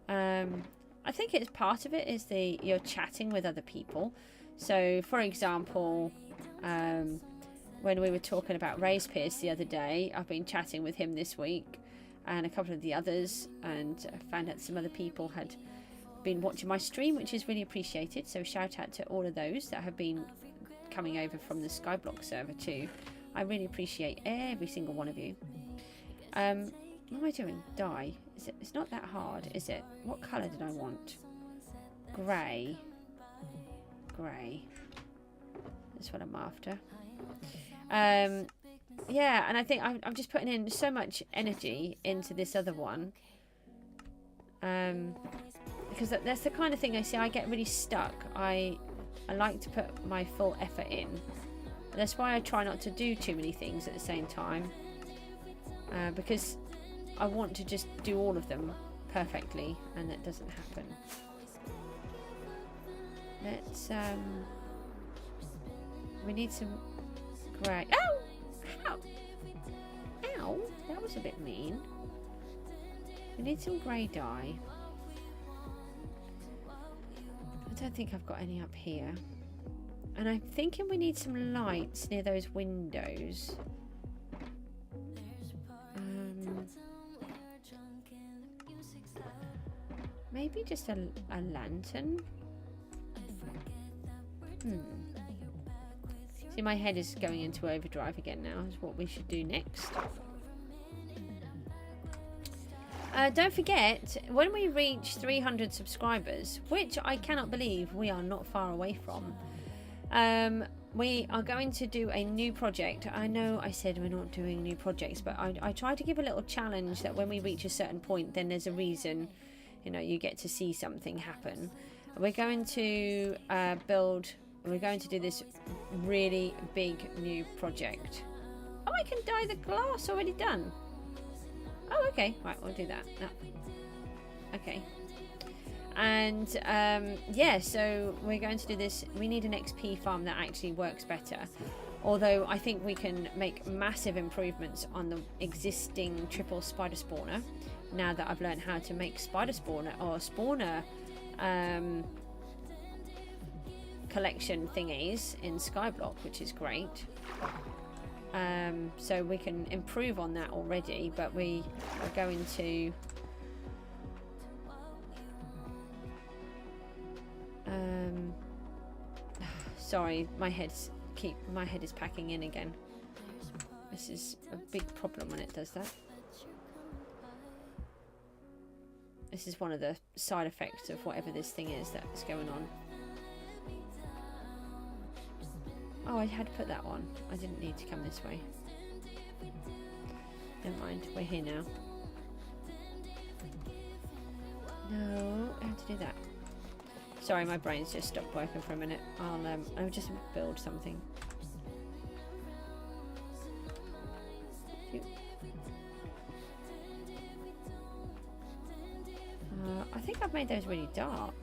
I think it's part of it is you're chatting with other people. So for example, when we were talking about Ray's Pierce the other day, I've been chatting with him this week and a couple of the others, and found out some other people had been watching my stream, which is really appreciated. So shout out to all of those that have been coming over from the Skyblock server too. I really appreciate every single one of you. What am I doing? Dye. It's not that hard, is it? What colour did I want? Grey. Grey. That's what I'm after. Yeah, and I think I'm just putting in so much energy into this other one. Because that's the kind of thing I see. I get really stuck. I like to put my full effort in. That's why I try not to do too many things at the same time. Because I want to just do all of them perfectly, and that doesn't happen. Let's we need some grey. Ow! Ow! Ow! That was a bit mean. We need some grey dye. I don't think I've got any up here. And I'm thinking we need some lights near those windows. Maybe just a lantern. See, my head is going into overdrive again now. Is what we should do next. Don't forget, when we reach 300 subscribers, which I cannot believe we are not far away from, we are going to do a new project. I know I said we're not doing new projects, but I try to give a little challenge that when we reach a certain point, then there's a reason, you know, you get to see something happen. We're going to we're going to do this really big new project. Oh, I can dye the glass already done. Oh, okay. Right, we'll do that. No. Okay. And yeah, so we're going to do this. We need an XP farm that actually works better. Although I think we can make massive improvements on the existing triple spider spawner. Now that I've learned how to make spider spawner or spawner collection thingies in Skyblock, which is great. So we can improve on that already, but we are going to sorry, my head is packing in again. This is a big problem when it does that. This is one of the side effects of whatever this thing is that's going on. Oh, I had to put that on. I didn't need to come this way. Never mind, we're here now. No, I have to do that. Sorry, my brain's just stopped working for a minute. I'll just build something. I think I've made those really dark.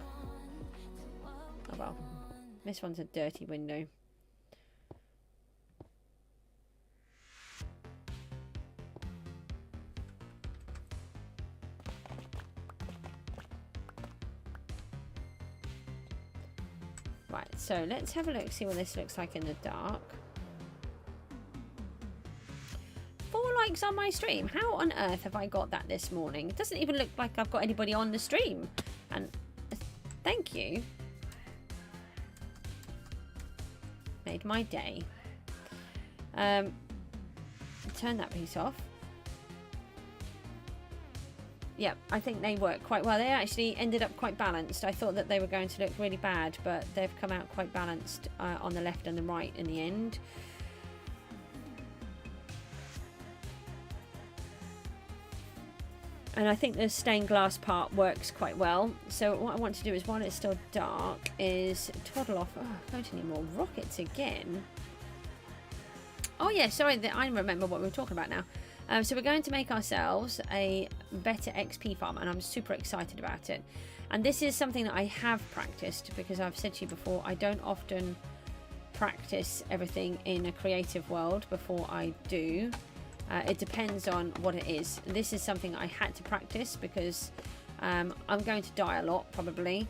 Oh well. This one's a dirty window. Right, so let's have a look, see what this looks like in the dark. 4 likes on my stream. How on earth have I got that this morning? It doesn't even look like I've got anybody on the stream. And thank you. Made my day. Turn that piece off. Yeah, I think they work quite well. They actually ended up quite balanced. I thought that they were going to look really bad, but they've come out quite balanced on the left and the right in the end. And I think the stained glass part works quite well. So what I want to do is, while it's still dark, is toddle off. Oh, I don't need more rockets again. Oh yeah, sorry, I remember what we were talking about now. So we're going to make ourselves a better XP farm, and I'm super excited about it. And this is something that I have practiced, because I've said to you before, I don't often practice everything in a creative world before I do. It depends on what it is. This is something I had to practice because I'm going to die a lot probably,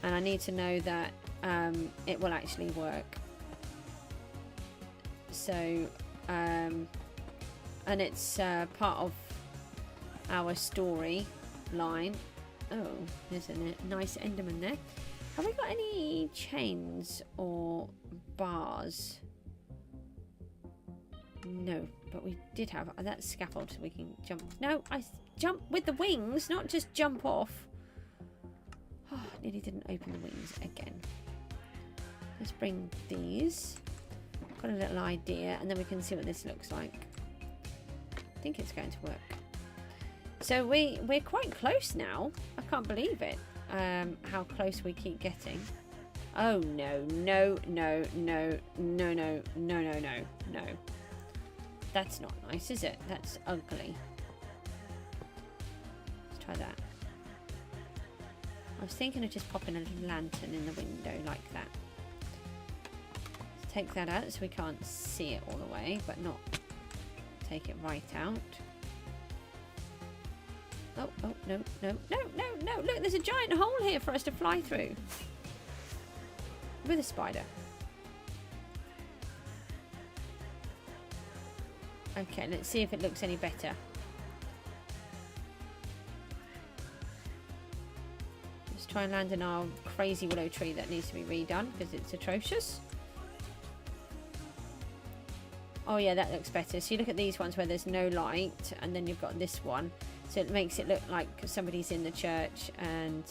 and I need to know that it will actually work. So and it's part of our story line. Oh, there's a nice Enderman there. Have we got any chains or bars? No, but we did have that scaffold, so we can jump. No, I jump with the wings, not just jump off. Oh, nearly didn't open the wings again. Let's bring these. Got a little idea, and then we can see what this looks like. I think it's going to work. So we're quite close now. I can't believe it. How close we keep getting. Oh no, no, no, no, no, no, no, no, no, no. That's not nice, is it? That's ugly. Let's try that. I was thinking of just popping a little lantern in the window like that. Let's take that out so we can't see it all the way, but not take it right out. Oh, oh, no, no, no, no, no. Look, there's a giant hole here for us to fly through. With a spider. Okay, let's see if it looks any better. Let's try and land in our crazy willow tree that needs to be redone because it's atrocious. Oh yeah, that looks better. So you look at these ones where there's no light, and then you've got this one. So it makes it look like somebody's in the church, and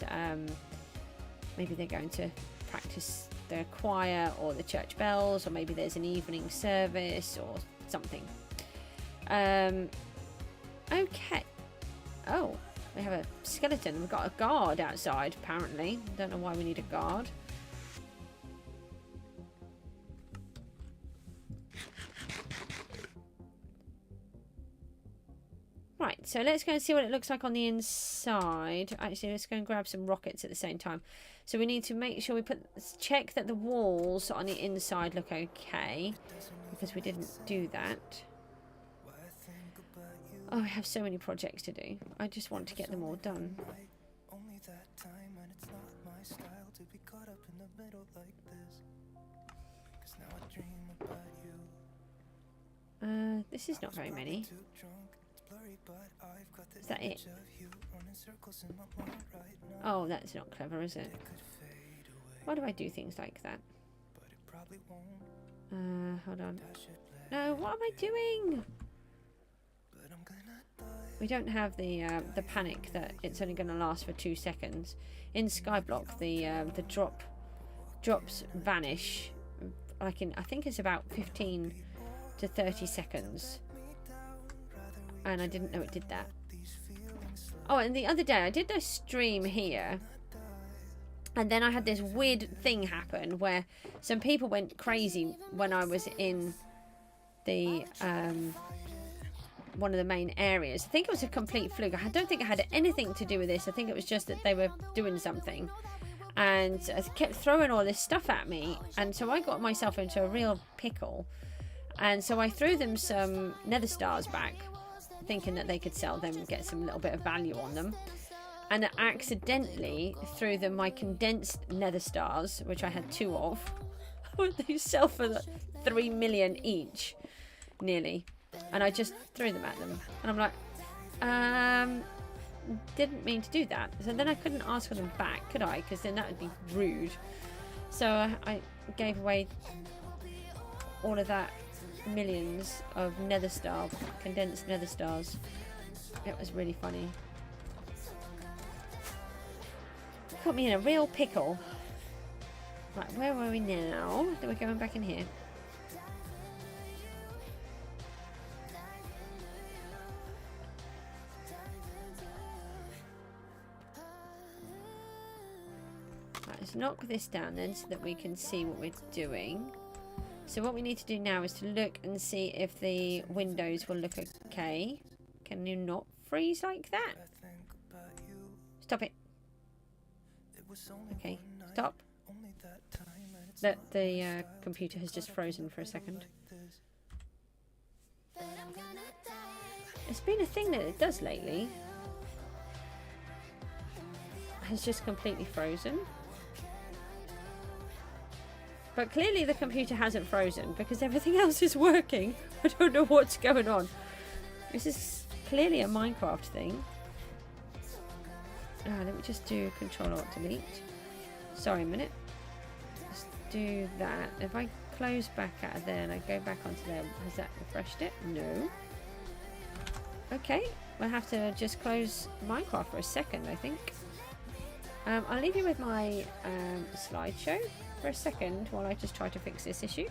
maybe they're going to practice the choir or the church bells, or maybe there's an evening service or something. Okay. Oh, we have a skeleton. We've got a guard outside, apparently. Don't know why we need a guard. Right, so let's go and see what it looks like on the inside. Actually, let's go and grab some rockets at the same time. So we need to make sure we check that the walls on the inside look okay, because we didn't do that. Oh, I have so many projects to do. I just want to get them all done. Only that time, and it's not my style to be caught up in the middle like this. This is not very many. Is that it? Oh, that's not clever, is it? Why do I do things like that? Hold on. No, what am I doing? We don't have the panic that it's only going to last for 2 seconds. In Skyblock, the drops vanish. Like I think it's about 15 to 30 seconds. And I didn't know it did that. Oh, and the other day I did a stream here. And then I had this weird thing happen where some people went crazy when I was in the one of the main areas. I think it was a complete fluke. I don't think it had anything to do with this. I think it was just that they were doing something. And I kept throwing all this stuff at me. And so I got myself into a real pickle. And so I threw them some nether stars back, thinking that they could sell them and get some little bit of value on them. And I accidentally threw them my condensed nether stars, which I had 2 of. They sell for 3 million each, nearly. And I just threw them at them. And I'm like, didn't mean to do that. So then I couldn't ask for them back, could I? Because then that would be rude. So I gave away all of that millions of nether star, condensed nether stars. It was really funny. Put me in a real pickle. Right, where were we now? We're going back in here. Right, let's knock this down then so that we can see what we're doing. So what we need to do now is to look and see if the windows will look okay. Can you not freeze like that? Stop it. Okay, stop. The computer has just frozen for a second. It's been a thing that it does lately. It's just completely frozen. But clearly the computer hasn't frozen because everything else is working. I don't know what's going on. This is clearly a Minecraft thing. Let me just do Control-Alt-Delete. Sorry a minute. Let's do that. If I close back out of there and I go back onto there, has that refreshed it? No. Okay, we'll have to just close Minecraft for a second, I think. I'll leave you with my slideshow for a second while I just try to fix this issue.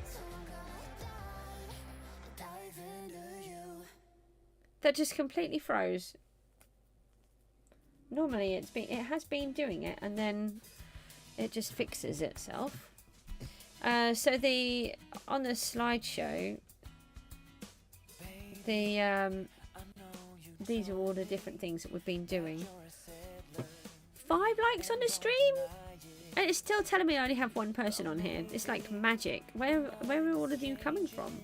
That just completely froze. Normally it has been doing it and then it just fixes itself. So on the slideshow, these are all the different things that we've been doing. 5 likes on the stream, and it's still telling me I only have 1 person on here. It's like magic. Where are all of you coming from?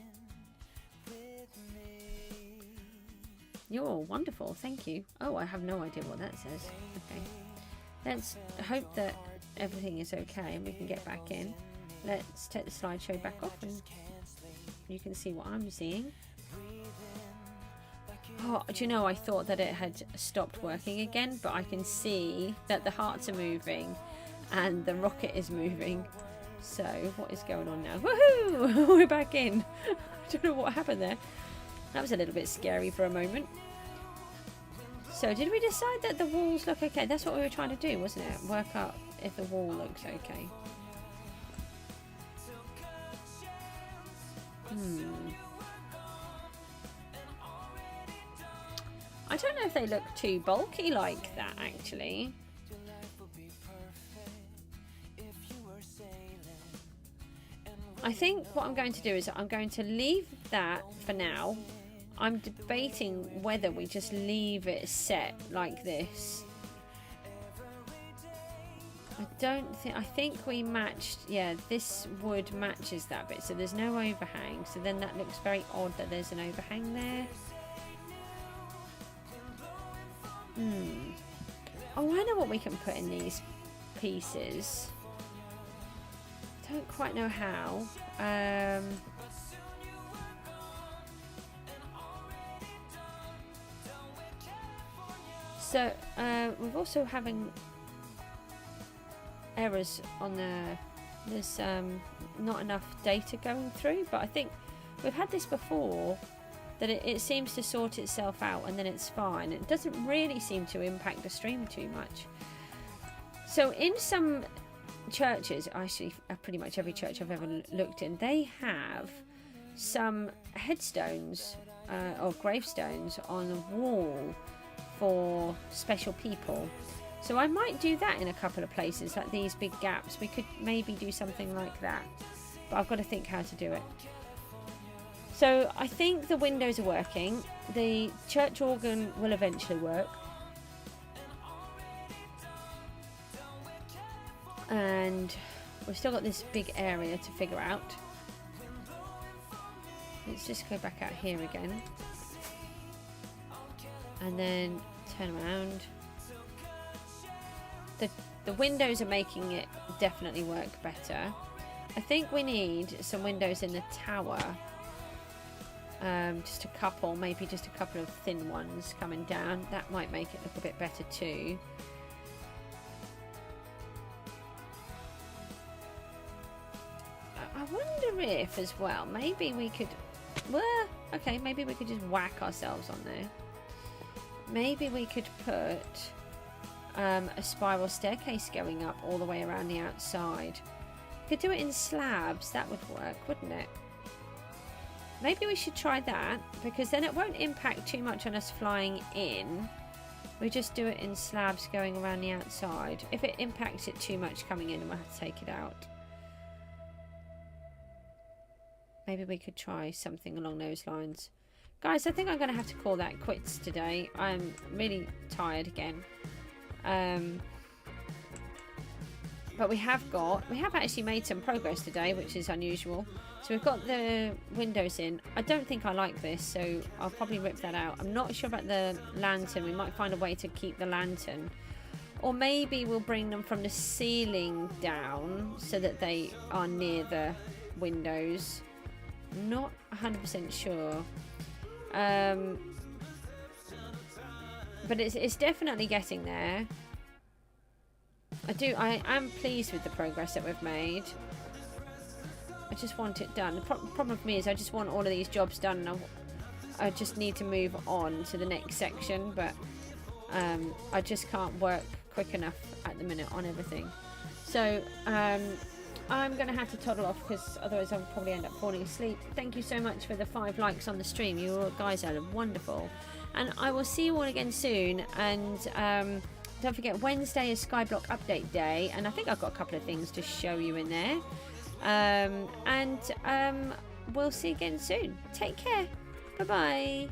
You're wonderful, thank you. Oh, I have no idea what that says. Okay, let's hope that everything is okay and we can get back in. Let's take the slideshow back off and you can see what I'm seeing. Oh, do you know, I thought that it had stopped working again, but I can see that the hearts are moving and the rocket is moving. So what is going on now? Woohoo! We're back in. I don't know what happened there. That was a little bit scary for a moment. So did we decide that the walls look okay? That's what we were trying to do, wasn't it? Work out if the wall looks okay. I don't know if they look too bulky like that, actually. I think what I'm going to do is I'm going to leave that for now. I'm debating whether we just leave it set like this. I think we matched, yeah, this wood matches that bit, so there's no overhang, so then that looks very odd that there's an overhang there. Oh, I know what we can put in these pieces. Don't quite know how. So we're also having errors on there's not enough data going through, but I think we've had this before, that it seems to sort itself out and then it's fine. It doesn't really seem to impact the stream too much. So in some churches, actually pretty much every church I've ever looked in, they have some headstones or gravestones on the wall for special people. So I might do that in a couple of places, like these big gaps. We could maybe do something like that, but I've got to think how to do it. So I think the windows are working. The church organ will eventually work. And we've still got this big area to figure out. Let's just go back out here again. And then turn around. The windows are making it definitely work better. I think we need some windows in the tower. Just a couple, maybe just a couple of thin ones coming down. That might make it look a bit better too. I wonder if as well, maybe we could, well, okay, maybe we could just whack ourselves on there. Maybe we could put a spiral staircase going up all the way around the outside. Could do it in slabs, that would work, wouldn't it? Maybe we should try that, because then it won't impact too much on us flying in. We just do it in slabs going around the outside. If it impacts it too much coming in, we'll have to take it out. Maybe we could try something along those lines. Guys, I think I'm going to have to call that quits today. I'm really tired again. But we have actually made some progress today, which is unusual. So we've got the windows in. I don't think I like this, so I'll probably rip that out. I'm not sure about the lantern. We might find a way to keep the lantern. Or maybe we'll bring them from the ceiling down so that they are near the windows. Not 100% sure. But it's definitely getting there. I am pleased with the progress that we've made. I just want it done. The problem with me is I just want all of these jobs done. I just need to move on to the next section, but I just can't work quick enough at the minute on everything. So I'm going to have to toddle off, because otherwise I'll probably end up falling asleep. Thank you so much for the 5 likes on the stream. You all guys are wonderful. And I will see you all again soon. And don't forget, Wednesday is Skyblock Update Day. And I think I've got a couple of things to show you in there. We'll see you again soon. Take care. Bye-bye.